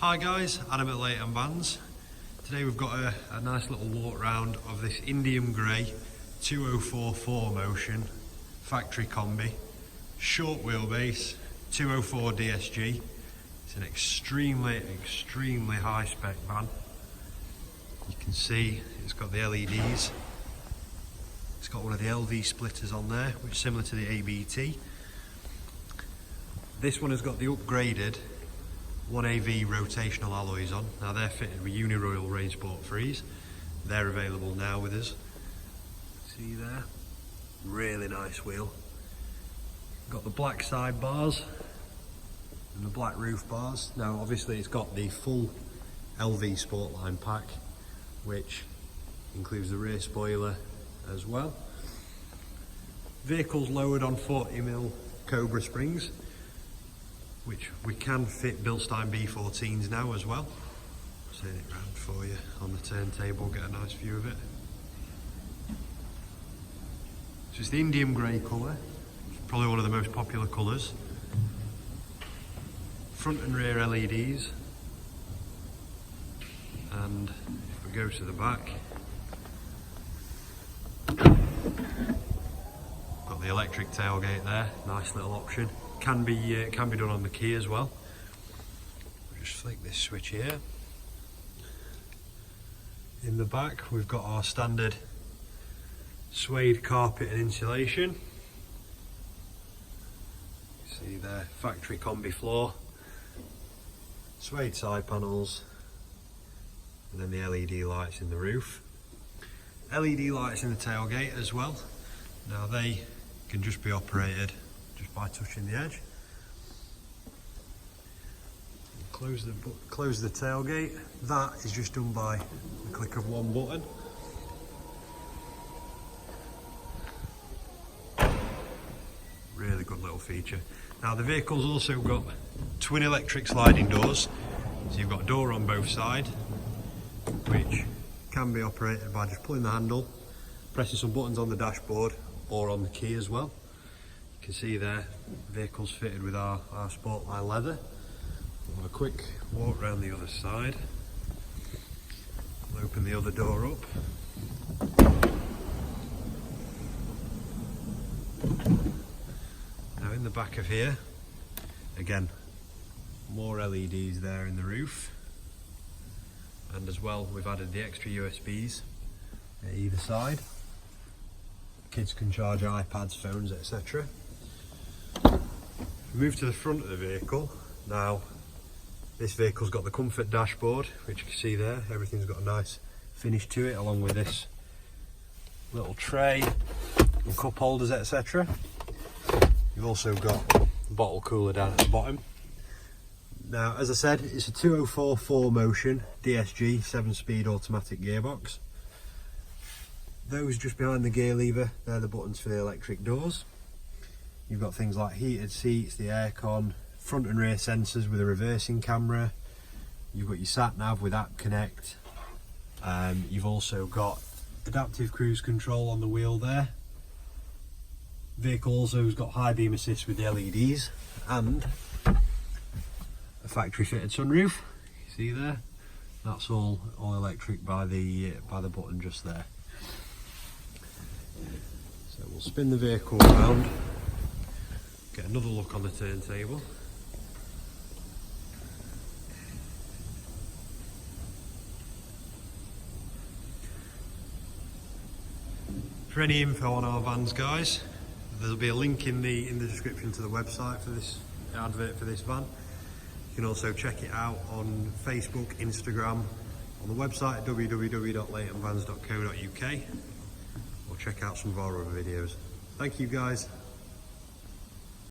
Hi guys, Adam at Leighton Vans. Today we've got a nice little walk round of this Indium Grey 204 4Motion factory combi, short wheelbase, 204 DSG. It's an extremely high spec van. You can see it's got the LEDs. It's got one of the LV splitters on there, which is similar to the ABT. This one has got the upgraded 1AV rotational alloys on. Now they're fitted with Uniroyal Rain Sport Freeze. They're available now with us. See there? Really nice wheel. Got the black side bars and the black roof bars. Now obviously it's got the full LV Sportline pack, which includes the rear spoiler as well. Vehicle's lowered on 40mm Cobra springs, which we can fit Bilstein B14s now as well. Turn it round for you on the turntable, get a nice view of it. So it's the Indium Grey colour, probably one of the most popular colours. Front and rear LEDs, and if we go to the back, got the electric tailgate there, nice little option. Can be done on the key as well. Just flick this switch here. In the back we've got our standard suede carpet and insulation. See there, factory combi floor, suede side panels, and then the LED lights in the roof. LED lights in the tailgate as well. Now they can just be operated just by touching the edge. Close the tailgate. That is just done by the click of one button. Really good little feature. Now the vehicle's also got twin electric sliding doors, so you've got a door on both sides, which can be operated by just pulling the handle, pressing some buttons on the dashboard or on the key as well. You can see there, the vehicle's fitted with our Sportline leather. We'll have a quick walk around the other side. We'll open the other door up. Now in the back of here, again, more LEDs there in the roof. And as well, we've added the extra USBs at either side. Kids can charge iPads, phones, etc. Move to the front of the vehicle. Now this vehicle's got the comfort dashboard, which you can see there. Everything's got a nice finish to it, along with this little tray and cup holders, etc. You've also got the bottle cooler down at the bottom. Now, as I said, it's a 204 4Motion DSG 7-speed automatic gearbox. Those just behind the gear lever, they're the buttons for the electric doors. You've got things like heated seats, the aircon, front and rear sensors with a reversing camera. You've got your sat nav with app connect. You've also got adaptive cruise control on the wheel there. Vehicle also has got high beam assist with the LEDs and a factory fitted sunroof. You see there? That's all electric by the button just there. So we'll spin the vehicle around, get another look on the turntable. For any info on our vans, guys, there'll be a link in the description to the website for this advert for this van. You can also check it out on Facebook, Instagram, on the website at www.leightonvans.co.uk, or check out some of our other videos. Thank you guys.